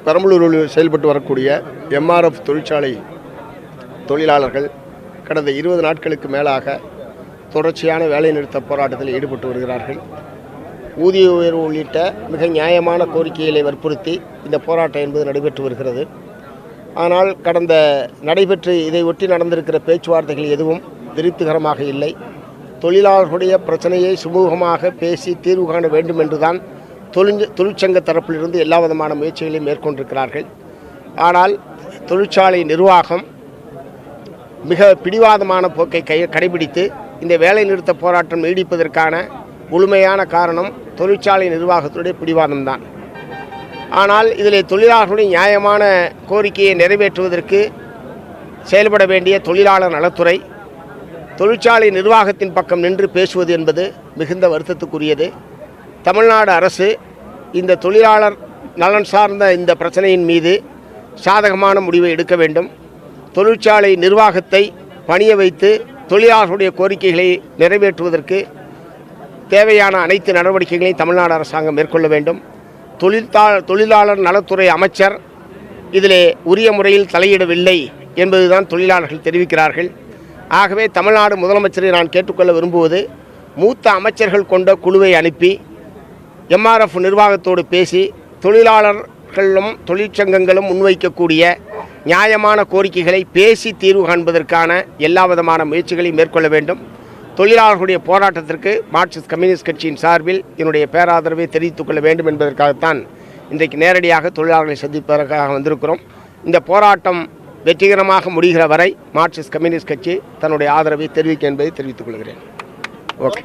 பெரம்பலூரில் செயல்பட்டு வரக்கூடிய எம்ஆர்எஃப் தொழிற்சாலை தொழிலாளர்கள் கடந்த 20 நாட்களுக்கு மேலாக தொடர்ச்சியான வேலைநிறுத்த போராட்டத்தில் ஈடுபட்டு வருகிறார்கள். ஊதிய உயர்வு உள்ளிட்ட மிக நியாயமான கோரிக்கைகளை வற்புறுத்தி இந்த போராட்டம் என்பது நடைபெற்று வருகிறது. ஆனால் கடந்த நடைபெற்று இதை ஒட்டி நடந்திருக்கிற பேச்சுவார்த்தைகள் எதுவும் திருப்திகரமாக இல்லை. தொழிலாளர்களுடைய பிரச்சனையை சுமூகமாக பேசி தீர்வு காண வேண்டும் என்றுதான் தொழிற்சங்க தரப்பிலிருந்து எல்லா விதமான முயற்சிகளையும் மேற்கொண்டிருக்கிறார்கள். ஆனால் தொழிற்சாலை நிர்வாகம் மிக பிடிவாதமான போக்கை கடைபிடித்து இந்த வேலை நிறுத்த போராட்டம் நீடிப்பதற்கான முழுமையான காரணம் தொழிற்சாலை நிர்வாகத்துடைய பிடிவாதம்தான். ஆனால் இதில் தொழிலாளர்களுடைய நியாயமான கோரிக்கையை நிறைவேற்றுவதற்கு செயல்பட வேண்டிய தொழிலாளர் நலத்துறை தொழிற்சாலை நிர்வாகத்தின் பக்கம் நின்று பேசுவது என்பது மிகுந்த வருத்தத்துக்குரியது. தமிழ்நாடு அரசு இந்த தொழிலாளர் நலன் சார்ந்த இந்த பிரச்சனையின் மீது சாதகமான முடிவை எடுக்க வேண்டும். தொழிற்சாலை நிர்வாகத்தை பணிய வைத்து தொழிலாளர்களுடைய கோரிக்கைகளை நிறைவேற்றுவதற்கு தேவையான அனைத்து நடவடிக்கைகளையும் தமிழ்நாடு அரசாங்கம் மேற்கொள்ள வேண்டும். தொழிலாளர் நலத்துறை அமைச்சர் இதிலே உரிய முறையில் தலையிடவில்லை என்பதுதான் தொழிலாளர்கள் தெரிவிக்கிறார்கள். ஆகவே தமிழ்நாடு முதலமைச்சரை நான் கேட்டுக்கொள்ள விரும்புவது, மூத்த அமைச்சர்கள் கொண்ட குழுவை அனுப்பி எம்ஆர்எஃப் நிர்வாகத்தோடு பேசி தொழிலாளர்களும் தொழிற்சங்கங்களும் முன்வைக்கக்கூடிய நியாயமான கோரிக்கைகளை பேசி தீர்வு காண்பதற்கான எல்லா விதமான முயற்சிகளையும் மேற்கொள்ள வேண்டும். தொழிலாளர்களுடைய போராட்டத்திற்கு மார்க்சிஸ்ட் கம்யூனிஸ்ட் கட்சியின் சார்பில் என்னுடைய பேராதரவை தெரிவித்துக் கொள்ள வேண்டும் என்பதற்காகத்தான் இன்றைக்கு நேரடியாக தொழிலாளர்களை சந்திப்பதற்காக வந்திருக்கிறோம். இந்த போராட்டம் வெற்றிகரமாக முடிகிற வரை மார்க்சிஸ்ட் கம்யூனிஸ்ட் கட்சி தன்னுடைய ஆதரவை தெரிவிக்கும் என்பதை தெரிவித்துக் கொள்கிறேன். ஓகே.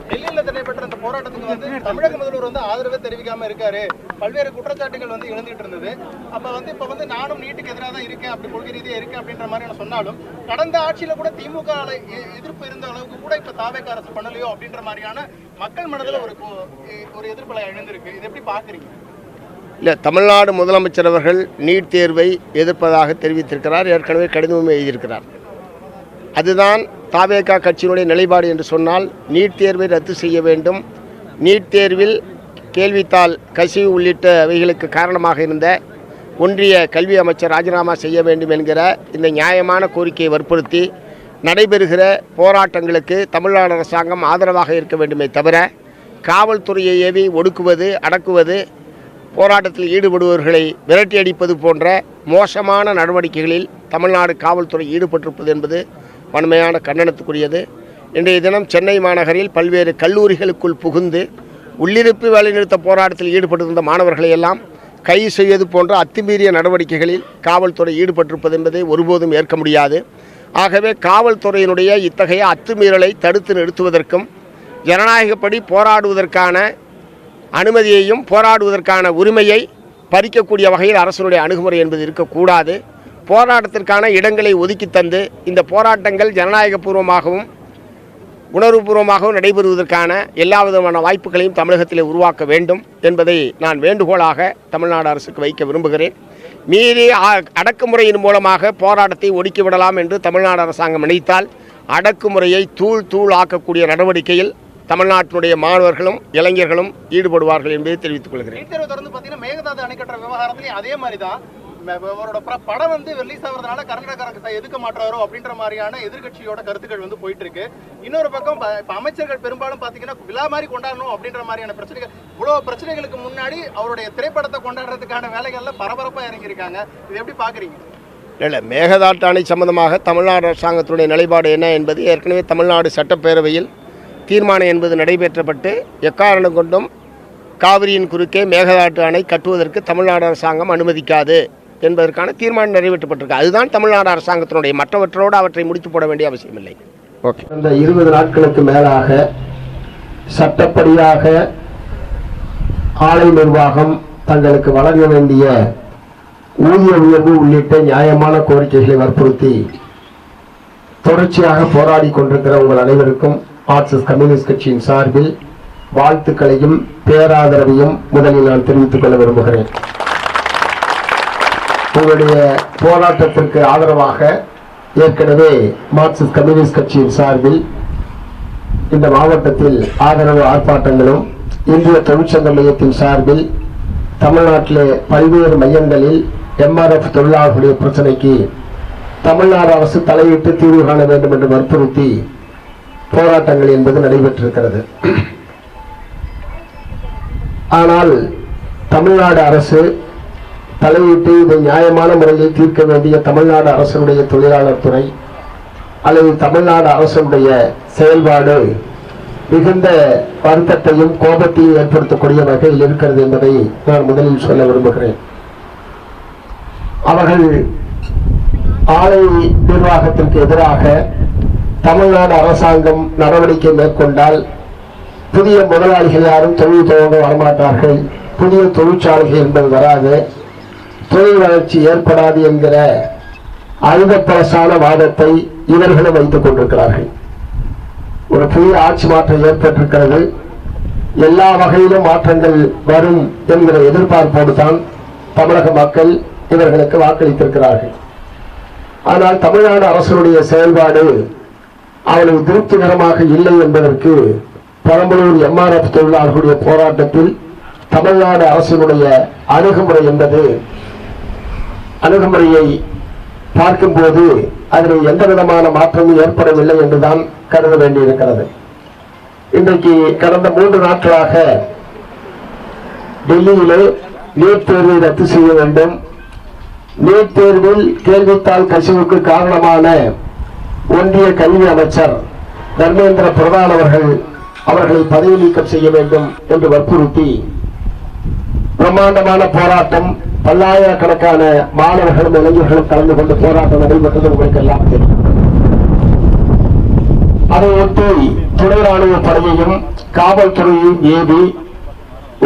டெல்லியில் நடைபெற்ற இந்த போராட்டத்துக்கு தமிழக முதல்வர் ஆதரவே தெரிவிக்காம இருக்காரு. பல்வேறு குற்றச்சாட்டுகள் எழுந்துட்டு இருந்தது. இப்ப நானும் நீட்டுக்கு எதிராக தான் இருக்கேன், அப்படி கொள்கை ரீதியாக இருக்கேன் அப்படின்ற மாதிரி சொன்னாலும் கடந்த ஆட்சியில கூட திமுக எதிர்ப்பு இருந்த அளவுக்கு கூட இப்ப தாவேக அரசு பண்ணலையோ அப்படின்ற மாதிரியான மக்கள் மனதில் ஒரு எதிர்ப்பு எழுந்திருக்கு. இது எப்படி பாக்குறீங்க? இல்லை, தமிழ்நாடு முதலமைச்சர் அவர்கள் நீட் தேர்வை எதிர்ப்பதாக தெரிவித்திருக்கிறார். ஏற்கனவே கடிதமும் எழுதியிருக்கிறார். அதுதான் தாவேகா கட்சியினுடைய நிலைப்பாடு என்று சொன்னால் நீட் தேர்வை ரத்து செய்ய வேண்டும். நீட் தேர்வில் கேள்வித்தாள் கசிவு உள்ளிட்டவைகளுக்கு காரணமாக இருந்த ஒன்றிய கல்வி அமைச்சர் ராஜினாமா செய்ய வேண்டும் என்கிற இந்த நியாயமான கோரிக்கையை வற்புறுத்தி நடைபெறுகிற போராட்டங்களுக்கு தமிழ்நாடு அரசாங்கம் ஆதரவாக இருக்க வேண்டுமே தவிர காவல்துறையை ஏவி ஒடுக்குவது, அடக்குவது, போராட்டத்தில் ஈடுபடுபவர்களை விரட்டி அடிப்பது போன்ற மோசமான நடவடிக்கைகளில் தமிழ்நாடு காவல்துறை ஈடுபட்டிருப்பது என்பது வன்மையான கண்டனத்துக்குரியது. இன்றைய தினம் சென்னை மாநகரில் பல்வேறு கல்லூரிகளுக்குள் புகுந்து உள்ளிருப்பு வேலைநிறுத்த போராட்டத்தில் ஈடுபட்டிருந்த மாணவர்களை எல்லாம் கைது செய்வது போன்ற அத்துமீறிய நடவடிக்கைகளில் காவல்துறை ஈடுபட்டிருப்பது என்பதை ஒருபோதும் ஏற்க முடியாது. ஆகவே காவல்துறையினுடைய இத்தகைய அத்துமீறலை தடுத்து நிறுத்துவதற்கும் ஜனநாயகப்படி போராடுவதற்கான அனுமதியையும் போராடுவதற்கான உரிமையை பறிக்கக்கூடிய வகையில் அரசினுடைய அணுகுமுறை என்பது இருக்கக்கூடாது. போராட்டத்திற்கான இடங்களை ஒதுக்கி தந்து இந்த போராட்டங்கள் ஜனநாயகபூர்வமாகவும் உணர்வுபூர்வமாகவும் நடைபெறுவதற்கான எல்லா விதமான வாய்ப்புகளையும் தமிழகத்திலே உருவாக்க வேண்டும் என்பதை நான் வேண்டுகோளாக தமிழ்நாடு அரசுக்கு வைக்க விரும்புகிறேன். மீறி அடக்குமுறையின் மூலமாக போராட்டத்தை ஒடுக்கிவிடலாம் என்று தமிழ்நாடு அரசாங்கம் நினைத்தால் அடக்குமுறையை தூள் ஆக்கக்கூடிய நடவடிக்கையில் தமிழ்நாட்டினுடைய மாணவர்களும் இளைஞர்களும் ஈடுபடுவார்கள் என்பதை தெரிவித்துக் கொள்கிறேன். மேகதாது அணை கட்டுற விவகாரத்திலே அதே மாதிரிதான் அவரோட படம் ரிலீஸ் ஆகிறதுனால கர்நாடக எதுக்க மாட்டாரோ அப்படின்ற மாதிரியான எதிர்கட்சியோட கருத்துக்கள் போயிட்டு இருக்கு. இன்னொரு பக்கம் அமைச்சர்கள் பெரும்பாலும் பாத்தீங்கன்னா விழா மாதிரி கொண்டாடணும் அப்படின்ற மாதிரியான பிரச்சனைகள், இவ்வளவு பிரச்சனைகளுக்கு முன்னாடி அவருடைய திரைப்படத்தை கொண்டாடுறதுக்கான வேலைகள்ல பரபரப்பா இறங்கியிருக்காங்க. இது எப்படி பாக்குறீங்க? இல்லை, மேகதாட்டு அணை சம்பந்தமாக தமிழ்நாடு அரசாங்கத்துடைய நிலைப்பாடு என்ன என்பது ஏற்கனவே தமிழ்நாடு சட்டப்பேரவையில் தீர்மானம் என்பது நடைபெற்றப்பட்டு எக்காரணம் கொண்டும் காவிரியின் குறுக்கே மேகதாட்டு அணை கட்டுவதற்கு தமிழ்நாடு அரசாங்கம் அனுமதிக்காது என்பதற்கான தீர்மானம் நிறைவேற்றப்பட்டிருக்கு. அதுதான் தமிழ்நாடு அரசாங்கத்தினுடைய, மற்றவற்றோடு அவற்றை முடித்து போட வேண்டிய அவசியமில்லை. ஓகே. இந்த 20 நாட்களுக்கு மேலாக சட்டப்படியாக ஆலை நிர்வாகம் தங்களுக்கு வழங்க வேண்டிய ஊதிய உயர்வு உள்ளிட்ட நியாயமான கோரிக்கைகளை வற்புறுத்தி தொடர்ச்சியாக போராடி கொண்டிருக்கிற உங்கள் அனைவருக்கும் மார்க்சிஸ்ட் கம்யூனிஸ்ட் கட்சியின் சார்பில் வாழ்த்துக்களையும் பேராதரவையும் முதலில் நான் தெரிவித்துக் கொள்ள விரும்புகிறேன். உங்களுடைய போராட்டத்திற்கு ஆதரவாக ஏற்கனவே மார்க்சிஸ்ட் கம்யூனிஸ்ட் கட்சியின் சார்பில் இந்த மாவட்டத்தில் ஆதரவு ஆர்ப்பாட்டங்களும் இந்திய தொழிற்சங்க மையத்தின் சார்பில் தமிழ்நாட்டிலே பல்வேறு மையங்களில் எம்ஆர்எஃப் தொழிலாளர்களுடைய பிரச்சனைக்கு தமிழ்நாடு அரசு தலையிட்டு தீர்வு காண வேண்டும் என்று வற்புறுத்தி போராட்டங்கள் என்பது நடைபெற்றிருக்கிறது. ஆனால் தமிழ்நாடு அரசு தலையிட்டு இதை நியாயமான முறையில் தீர்க்க வேண்டிய தமிழ்நாடு அரசுடைய தொழிலாளர் துறை அல்லது தமிழ்நாடு அரசுடைய செயல்பாடு மிகுந்த வருத்தத்தையும் கோபத்தையும் ஏற்படுத்தக்கூடிய வகையில் இருக்கிறது என்பதை நான் முதலில் சொல்ல விரும்புகிறேன். அவர்கள் ஆலை நிர்வாகத்திற்கு எதிராக தமிழ்நாடு அரசாங்கம் நடவடிக்கை மேற்கொண்டால் புதிய முதலாளிகள் யாரும் தொழில் துவங்க வரமாட்டார்கள், புதிய தொழிற்சாலைகள் என்பது வராது, தொழில் வளர்ச்சி ஏற்படாது என்கிற அழுதப்பரசான வாதத்தை இவர்களும் வைத்துக் கொண்டிருக்கிறார்கள். ஒரு புதிய ஆட்சி மாற்றம் ஏற்பட்டிருக்கிறது, எல்லா வகையிலும் மாற்றங்கள் வரும் என்கிற எதிர்பார்ப்போடு தான் தமிழக மக்கள் இவர்களுக்கு வாக்களித்திருக்கிறார்கள். ஆனால் தமிழ்நாடு அரசுடைய செயல்பாடு அவளுக்கு திருப்திகரமாக இல்லை என்பதற்கு பெரம்பலூர் எம்ஆர்எஃப் தொழிலாளர்களுடைய போராட்டத்தில் தமிழ்நாடு அரசினுடைய அணுகுமுறை என்பது அணுகுமுறையை பார்க்கும்போது அதில் எந்த விதமான மாற்றமும் ஏற்படவில்லை என்றுதான் கருத வேண்டியிருக்கிறது. இன்றைக்கு கடந்த 3 நாட்களாக டெல்லியிலே நீட் தேர்வை ரத்து செய்ய வேண்டும், நீட் தேர்வில் கேள்வித்தாள் கசிவுக்கு காரணமான ஒன்றிய கல்வி அமைச்சர் தர்மேந்திர பிரதான் அவர்களை பதவி நீக்கம் செய்ய வேண்டும் என்று வற்புறுத்தி பிரம்மாண்டமான போராட்டம், பல்லாயிரக்கணக்கான மாணவர்களும் இளைஞர்களும் கலந்து கொண்டு போராட்டம் நடைபெற்றது உங்களுக்கு எல்லாம் தெரியும். அதையொட்டி துணை ராணுவ படையையும் காவல்துறையையும் ஏவி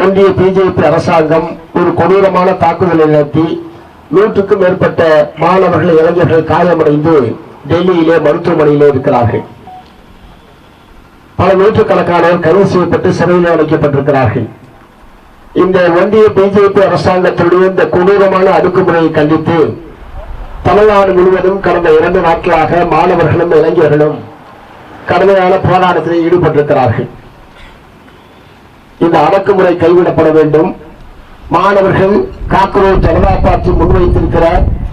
ஒன்றிய பிஜேபி அரசாங்கம் ஒரு கொடூரமான தாக்குதலை நடத்தி 100க்கும் மேற்பட்ட மாணவர்கள் இளைஞர்கள் காயமடைந்து டெல்லியிலே மருத்துவமனையிலே இருக்கிறார்கள். பல நூற்றுக்கணக்கானோர் கைது செய்யப்பட்டு சிறையில் அடைக்கப்பட்டிருக்கிறார்கள். இந்த ஒன்றிய பிஜேபி அரசாங்கத்தினுடைய இந்த கொடூரமான அடக்குமுறையை கண்டித்து தமிழ்நாடு முழுவதும் கடந்த 2 நாட்களாக மாணவர்களும் இளைஞர்களும் கடுமையான போராட்டத்தில் ஈடுபட்டிருக்கிறார்கள். இந்த அடக்குமுறை கைவிடப்பட வேண்டும், மாணவர்கள் காக்ரோச் ஜனதா பார்ட்டி முன்வைத்திருக்கிற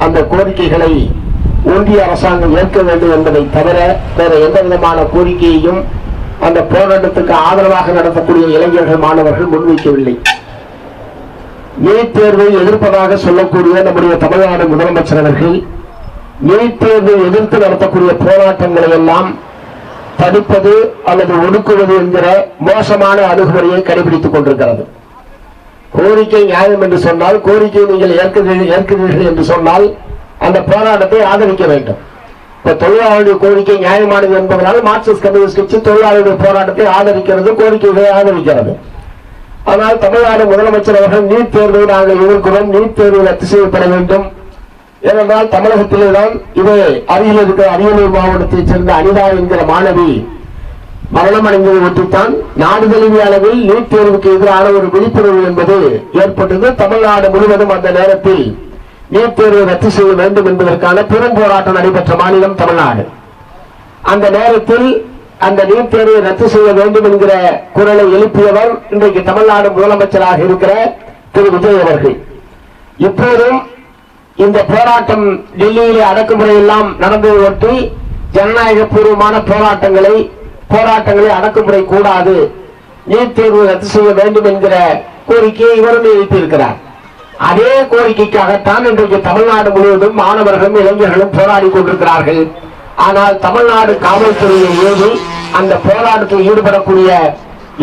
அந்த கோரிக்கைகளை ஒன்றிய அரசாங்கம் ஏற்க வேண்டும் என்பதை தவிர வேற எந்த விதமான கோரிக்கையையும் அந்த போராட்டத்துக்கு ஆதரவாக நடத்தக்கூடிய இளைஞர்கள் மாணவர்கள் முன்வைக்கவில்லை. நீட் தேர்வை எதிர்ப்பதாக சொல்லக்கூடிய நம்முடைய தமிழ்நாடு முதலமைச்சர் அவர்கள் நீட் தேர்வை எதிர்த்து நடத்தக்கூடிய போராட்டங்களை எல்லாம் தடுப்பது அல்லது ஒடுக்குவது என்கிற மோசமான அணுகுமுறையை கடைபிடித்துக் கொண்டிருக்கிறது. கோரிக்கை நியாயம் என்று சொன்னால், கோரிக்கை நீங்கள் ஏற்கிறீர்கள் என்று சொன்னால் அந்த போராட்டத்தை ஆதரிக்க வேண்டும். இப்ப தொழிலாளருடைய கோரிக்கை நியாயமானது என்பதனால் மார்க்சிஸ்ட் கம்யூனிஸ்ட் கட்சி தொழிலாளருடைய போராட்டத்தை ஆதரிக்கிறது, கோரிக்கைகளை ஆதரிக்கிறது. ஆனால் தமிழ்நாடு முதலமைச்சர் அவர்கள் நீட் தேர்வை நாங்கள் எதிர்க்கிறோம், நீட் தேர்வு ரத்து செய்யப்பட வேண்டும். ஏனென்றால் தமிழகத்திலே தான் இது அருகில் இருக்கிற அரியலூர் மாவட்டத்தைச் சேர்ந்த அனிதா என்கிற மாணவி மரணம் அடைந்ததை ஒட்டித்தான் நாடு தழுவிய அளவில் நீட் தேர்வுக்கு எதிரான ஒரு விழிப்புணர்வு என்பது ஏற்பட்டது. தமிழ்நாடு முழுவதும் அந்த நேரத்தில் நீட் தேர்வை ரத்து செய்ய வேண்டும் என்பதற்கான பெரும் போராட்டம் நடைபெற்ற மாநிலம் தமிழ்நாடு. அந்த நேரத்தில் அந்த நீட் தேர்வை ரத்து செய்ய வேண்டும் என்கிற குரலை எழுப்பியவர் இன்றைக்கு தமிழ்நாடு முதலமைச்சராக இருக்கிற திரு விஜய் அவர்கள். இப்போதும் இந்த போராட்டம் டெல்லியிலே அடக்குமுறை எல்லாம் நடந்ததை ஒட்டி ஜனநாயக பூர்வமான போராட்டங்களை அடக்குமுறை கூடாது, நீட் தேர்வு ரத்து செய்ய வேண்டும் என்கிற கோரிக்கையை இவரும் எழுப்பியிருக்கிறார். அதே கோரிக்கைக்காகத்தான் இன்றைக்கு தமிழ்நாடு முழுவதும் மாணவர்களும் இளைஞர்களும் போராடி கொண்டிருக்கிறார்கள். ஆனால் தமிழ்நாடு காவல்துறையை ஏவி அந்த போராட்டத்தில் ஈடுபடக்கூடிய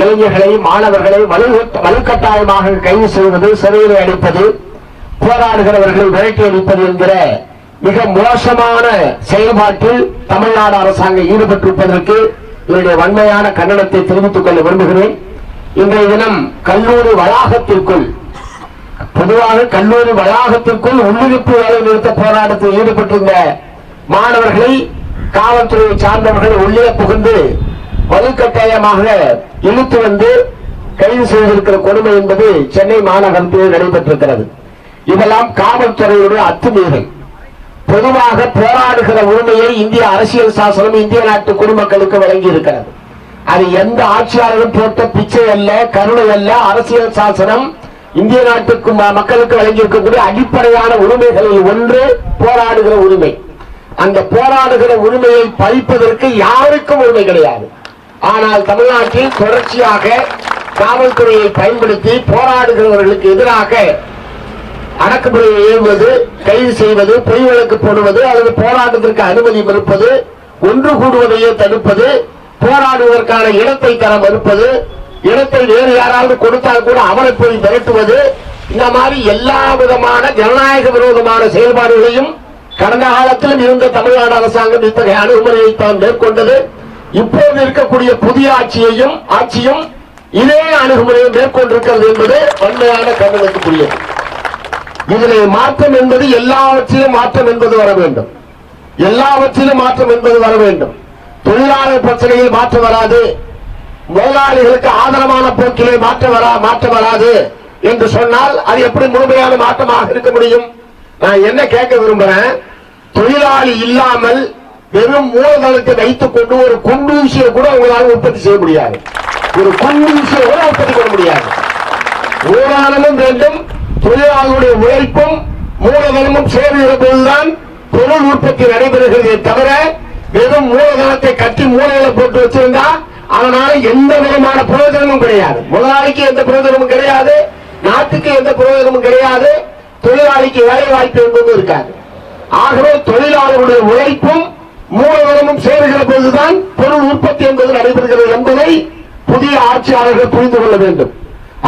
இளைஞர்களை மாணவர்களை வலுக்கட்டாயமாக கைது செய்வது, சிறையில் அடைப்பது, போராடுகிறவர்களை விரட்டி அடிப்பது என்கிற மிக மோசமான செயல்பாட்டில் தமிழ்நாடு அரசாங்கம் ஈடுபட்டிருப்பதற்கு என்னுடைய வன்மையான கண்டனத்தை தெரிவித்துக் கொள்ள விரும்புகிறேன். இன்றைய தினம் கல்லூரி வளாகத்திற்குள், பொதுவாக கல்லூரி வளாகத்திற்குள் உள்ளிருப்பு வேலை நிறுத்த போராட்டத்தில் ஈடுபட்டிருந்த மாணவர்களை காவல்துறையை சார்ந்தவர்கள் உள்ளே புகுந்து வலுக்கட்டாயமாக இழுத்து வந்து கைது செய்திருக்கிற கொடுமை என்பது சென்னை மாநகரத்தில் நடைபெற்றிருக்கிறது. இதெல்லாம் காவல்துறையுடைய அத்துமீறல். பொதுவாக போராடுகிற உரிமையை இந்திய அரசியல் சாசனம் இந்திய நாட்டு குடிமக்களுக்கு வழங்கி இருக்கிறது. அது எந்த ஆட்சியாளரும் போட்ட பிச்சை அல்ல, கருணை அல்ல. அரசியல் சாசனம் இந்திய நாட்டுக்கு மக்களுக்கு வழங்கியிருக்கக்கூடிய அடிப்படையான உரிமைகளில் ஒன்று போராடுகிற உரிமை. அந்த போராடுகிற உரிமையை பறிப்பதற்கு யாருக்கும் உரிமை கிடையாது. ஆனால் தமிழ்நாட்டில் தொடர்ச்சியாக காவல்துறையை பயன்படுத்தி போராடுகிறவர்களுக்கு எதிராக அடக்குமுறையை ஏவுவது, கைது செய்வது, பொய் வழக்கு போடுவது, அல்லது போராட்டத்திற்கு அனுமதி மறுப்பது, ஒன்று கூடுவதையே தடுப்பது, போராடுவதற்கான இடத்தை தர மறுப்பது, இடத்தை வேறு யாராவது கொடுத்தால் கூட அவரை போய் மிரட்டுவது, இந்த மாதிரி எல்லா விதமான ஜனநாயக விரோதமான செயல்பாடுகளையும் கடந்த காலத்திலும் இருந்த தமிழ்நாடு அரசாங்கம் இத்தகைய அணுகுமுறையை தான் மேற்கொண்டது. இப்போது இருக்கக்கூடிய புதிய ஆட்சியும் இதே அணுகுமுறையை மேற்கொண்டிருக்கிறது என்பது வன்மையான கவனத்துக்குரியது. இதிலே மாற்றம் என்பது எல்லாவற்றிலும் மாற்றம் என்பது வர வேண்டும். எல்லாவற்றிலும் மாற்றம் என்பது வர வேண்டும். தொழிலாளர் பிரச்சனையில் மாற்றம் வராது, முதலாளிகளுக்கு ஆதரவான போக்கிலே மாற்றம் வராது என்று சொன்னால் அது எப்படி முழுமையான மாற்றமாக இருக்க முடியும்? நான் என்ன கேட்க விரும்புறேன், தொழிலாளி இல்லாமல் வெறும் மூலதனத்தை வைத்துக் கொண்டு ஒரு குண்டூசியை கூட உங்களால் உற்பத்தி செய்ய முடியாது. ஒரு குண்டூசியை கூட உற்பத்தி பண்ண முடியாது. மூலதனமும் வேண்டும், தொழிலாளர்களுடைய உழைப்பும் மூலதனமும் சேருகிற போதுதான் பொருள் உற்பத்தி நடைபெறுகிறதே தவிர வெறும் மூலதனத்தை கட்டி மூலையில போட்டு வச்சிருந்தா அதனால எந்த விதமான பிரயோஜனமும் கிடையாது. முதலாளிக்கு எந்த பிரயோஜனமும் கிடையாது, நாட்டுக்கு எந்த பிரயோஜனமும் கிடையாது, தொழிலாளிக்கு வேலை வாய்ப்பு என்பது இருக்காது. ஆகவே தொழிலாளர்களுடைய உழைப்பும் மூலதனமும் சேருகிற போதுதான் பொருள் உற்பத்தி என்பது நடைபெறுகிறது என்பதை புதிய ஆட்சியாளர்கள் புரிந்து கொள்ள வேண்டும்.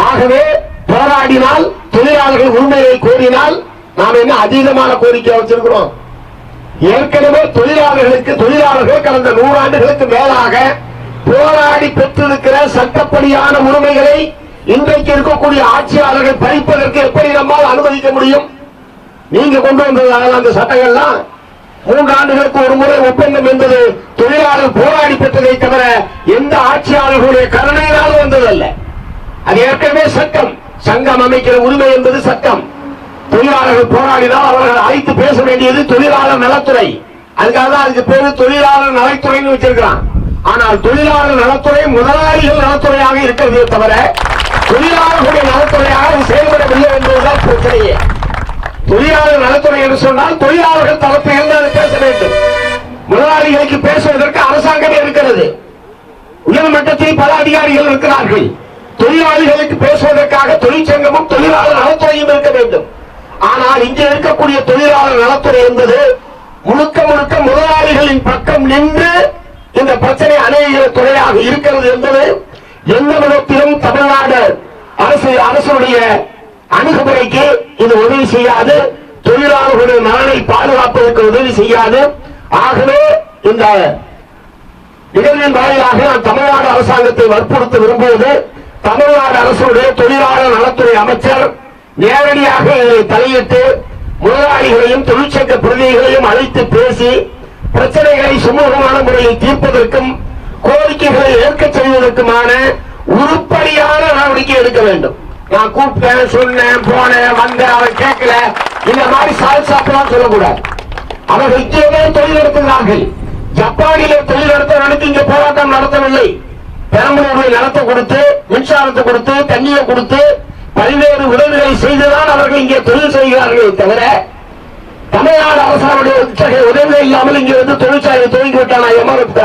ஆகவே போராடினால், தொழிலாளர்கள் உரிமையை கோரினால் நாம் என்ன அதீதமான கோரிக்கை வச்சிருக்கிறோம்? ஏற்கனவே தொழிலாளர்கள் கடந்த 100 ஆண்டுகளுக்கு மேலாக போராடி பெற்றிருக்கிற சட்டப்படியான உரிமைகளை இன்றைக்கு இருக்கக்கூடிய ஆட்சியாளர்கள் பறிப்பதற்கு எப்படி நம்மால் அனுமதிக்க முடியும்? நீங்க கொண்டு வந்ததால் அந்த சட்டங்கள்லாம் 3 ஆண்டுகளுக்கு ஒரு முறை ஒப்பந்தம் என்பது தொழிலாளர் போராடி பெற்றதை தவிர எந்த ஆட்சியாளர்களுடைய கருணையினாலும் வந்ததல்ல. அது ஏற்கனவே சட்டம். சங்கம் அமைக்கிற உரிமை என்பது சட்டம். தொழிலாளர்கள் போராடினால் அவர்கள் அழைத்து பேச வேண்டியது தொழிலாளர் நலத்துறை. அதுக்காக தான் அதுக்கு பேரு தொழிலாளர் நலத்துறைன்னு வச்சிருக்கிறான். ஆனால் தொழிலாளர் நலத்துறை முதலாளிகள் நலத்துறையாக இருக்கிறதே தவிர தொழிலாளர்களுடைய நலத்துறையாக செயல்படவில்லை என்பதுதான் பிரச்சனையே. தொழிலாளர் நலத்துறை என்று சொன்னால் தொழிலாளர்கள் தரப்பில் அதை பேச வேண்டும். முதலாளிகளுக்கு பேசுவதற்கு அரசாங்கமே இருக்கிறது. உயர்மட்டத்தில் பல அதிகாரிகள் இருக்கிறார்கள். தொழிலாளிகளுக்கு பேசுவதற்காக தொழிற்சங்கமும் தொழிலாளர் நலத்துறையும் இருக்க வேண்டும். ஆனால் இங்கே இருக்கக்கூடிய தொழிலாளர் நலத்துறை என்பது முழுக்க முழுக்க முதலாளிகளின் பக்கம் நின்று இந்த பிரச்சனை அணுகுகிற துறையாக இருக்கிறது என்பது எந்த விதத்திலும் தமிழ்நாடு அரசுடைய அணுகுமுறைக்கு இது உதவி செய்யாது. தொழிலாளர்களுடைய நலனை பாதுகாப்பதற்கு உதவி செய்யாது. ஆகவே இந்த நிகழ்வின் வாயிலாக நான் தமிழ்நாடு அரசாங்கத்தை வற்புறுத்த விரும்புவது, தமிழ்நாடு அரசுடைய தொழிலாளர் நலத்துறை அமைச்சர் நேரடியாக இதை தலையிட்டு முதலாளிகளையும் தொழிற்சங்க பிரதிநிதிகளையும் அழைத்து பேசி பிரச்சனைகளை சுமூகமான முறையில் தீர்ப்பதற்கும் கோரிக்கைகளை ஏற்க செய்வதற்குமான உருப்படியான நடவடிக்கை எடுக்க வேண்டும். நான் கூப்பிட்டேன், சொன்னேன், போனேன், வந்தேன், அவன் கேட்கல, இந்த மாதிரி சாப்பிடலாம் சொல்லக்கூடாது. அவர்கள் இங்கே தொழில் நடத்துகிறார்கள். ஜப்பானிலே தொழில் நடத்த இங்கே போராட்டம் நடத்தவில்லை. பெரம்பலூரில் நிலத்தை கொடுத்து, மின்சாரத்தை கொடுத்து, தண்ணியை கொடுத்து, பல்வேறு உதவிகளை செய்துதான் அவர்கள் இங்கே தொழில் செய்கிறார்களே தவிர தமிழ்நாடு அரசாங்கம் இத்தகைய உதவிகள் இல்லாமல் இங்கே வந்து தொழிற்சாலை துவங்கி விட்டானா எம்ஆர்எஃப்?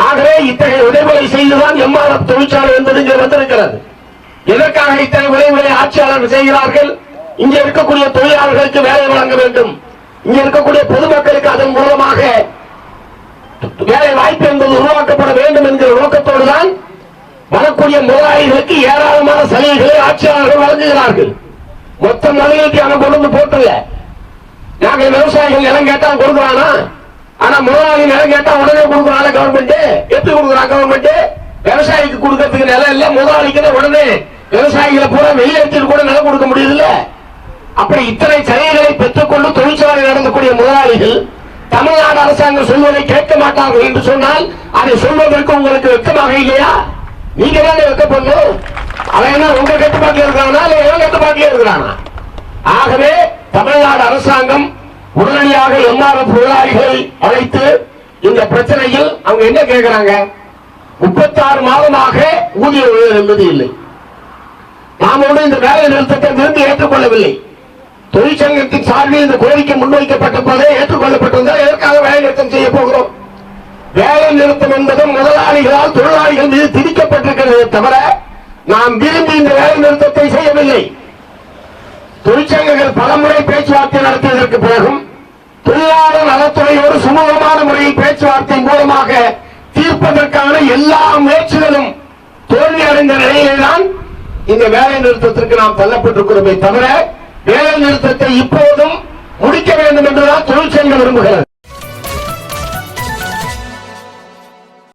ஆகவே இத்தகைய உதவிகளை செய்துதான் எம்ஆர்எஃப் தொழிற்சாலை என்பது இங்கே வந்திருக்கிறது. எதற்காக இத்தகைய உதவிகளை ஆட்சியாளர்கள் செய்கிறார்கள்? இங்கே இருக்கக்கூடிய தொழிலாளர்களுக்கு வேலை வழங்க வேண்டும், இங்கே இருக்கக்கூடிய பொதுமக்களுக்கு அதன் மூலமாக வேலை வாய்ப்பு என்பது உருவாக்கப்பட வேண்டும் என்கிற நோக்கத்தோடு தான் வரக்கூடிய முதலாளிகளுக்கு ஏராளமான சலுகைகளை ஆட்சியாளர்கள் வழங்குகிறார்கள். மொத்த நலுகைக்கு அவன் கொண்டு போட்டுல நாங்கள் விவசாயிகள் நிலம் கேட்டா கொடுக்குறானா? ஆனா முதலாளி நிலம் கேட்டா உடனே கொடுக்குறாங்க. கவர்மெண்ட் எப்படி கொடுக்குறாங்க? கவர்மெண்ட் விவசாயிக்கு கொடுக்கறதுக்கு நிலம் இல்ல, முதலாளிக்கு உடனே விவசாயிகளை பூரா வெளியேற்றிட்டு கூட நிலம் கொடுக்க முடியுது. அப்படி இத்தனை சலுகைகளை பெற்றுக்கொண்டு தொழிற்சாலை நடந்தக்கூடிய முதலாளிகள் தமிழ்நாடு அரசாங்கம் சொல்வதை கேட்க மாட்டார்கள் என்று சொன்னால் அதை சொல்வதற்கு உங்களுக்கு வெட்கமாக இல்லையா? நீங்க தான் வெட்கப்படணும். அவன் என்ன உங்க கட்டுப்பாட்டில் இருக்கிறானா இல்ல எவன் கட்டுப்பாட்டில் இருக்கிறானா? ஆகவே தமிழ்நாடு அரசாங்கம் உடனடியாக எம்ஆர்எஃப் முதலாளிகளை அழைத்து இந்த பிரச்சனையில் அவங்க என்ன கேட்கிறாங்க? 36 மாதமாக ஊதிய உயர்வு என்பது இல்லை. நாம் இந்த வேலை நிறுத்தத்தை விரும்பி ஏற்றுக்கொள்ளவில்லை. தொழிற்சங்கத்தின் சார்பில் இந்த கோரிக்கை முன்வைக்கப்பட்ட போதே ஏற்றுக்கொள்ளப்பட்டிருந்தால் எதற்காக வேலை நிறுத்தம் செய்ய போகிறோம்? வேலை நிறுத்தம் என்பது முதலாளிகளால் தொழிலாளிகள் மீது திணிக்கப்பட்டிருக்கிறதே தவிர நாம் விரும்பி இந்த வேலை நிறுத்தத்தை செய்யவில்லை. தொழிற்சங்கங்கள் பலமுறை பேச்சுவார்த்தை நடத்தியதற்கு பிறகும் தொழிலாளர் நலத்துறையோடு சுமூகமான முறையில் பேச்சுவார்த்தை மூலமாக தீர்ப்பதற்கான எல்லா முயற்சிகளும் தோல்வி அடைந்த நிலையில்தான் இந்த வேலை நிறுத்தத்திற்கு நாம் தள்ளப்பட்டிருக்கிறோமே தவிர வேலை நிறுத்தத்தை இப்போதும் முடிக்க வேண்டும் என்றுதான் தொழிற்சங்கம் விரும்புகிறது.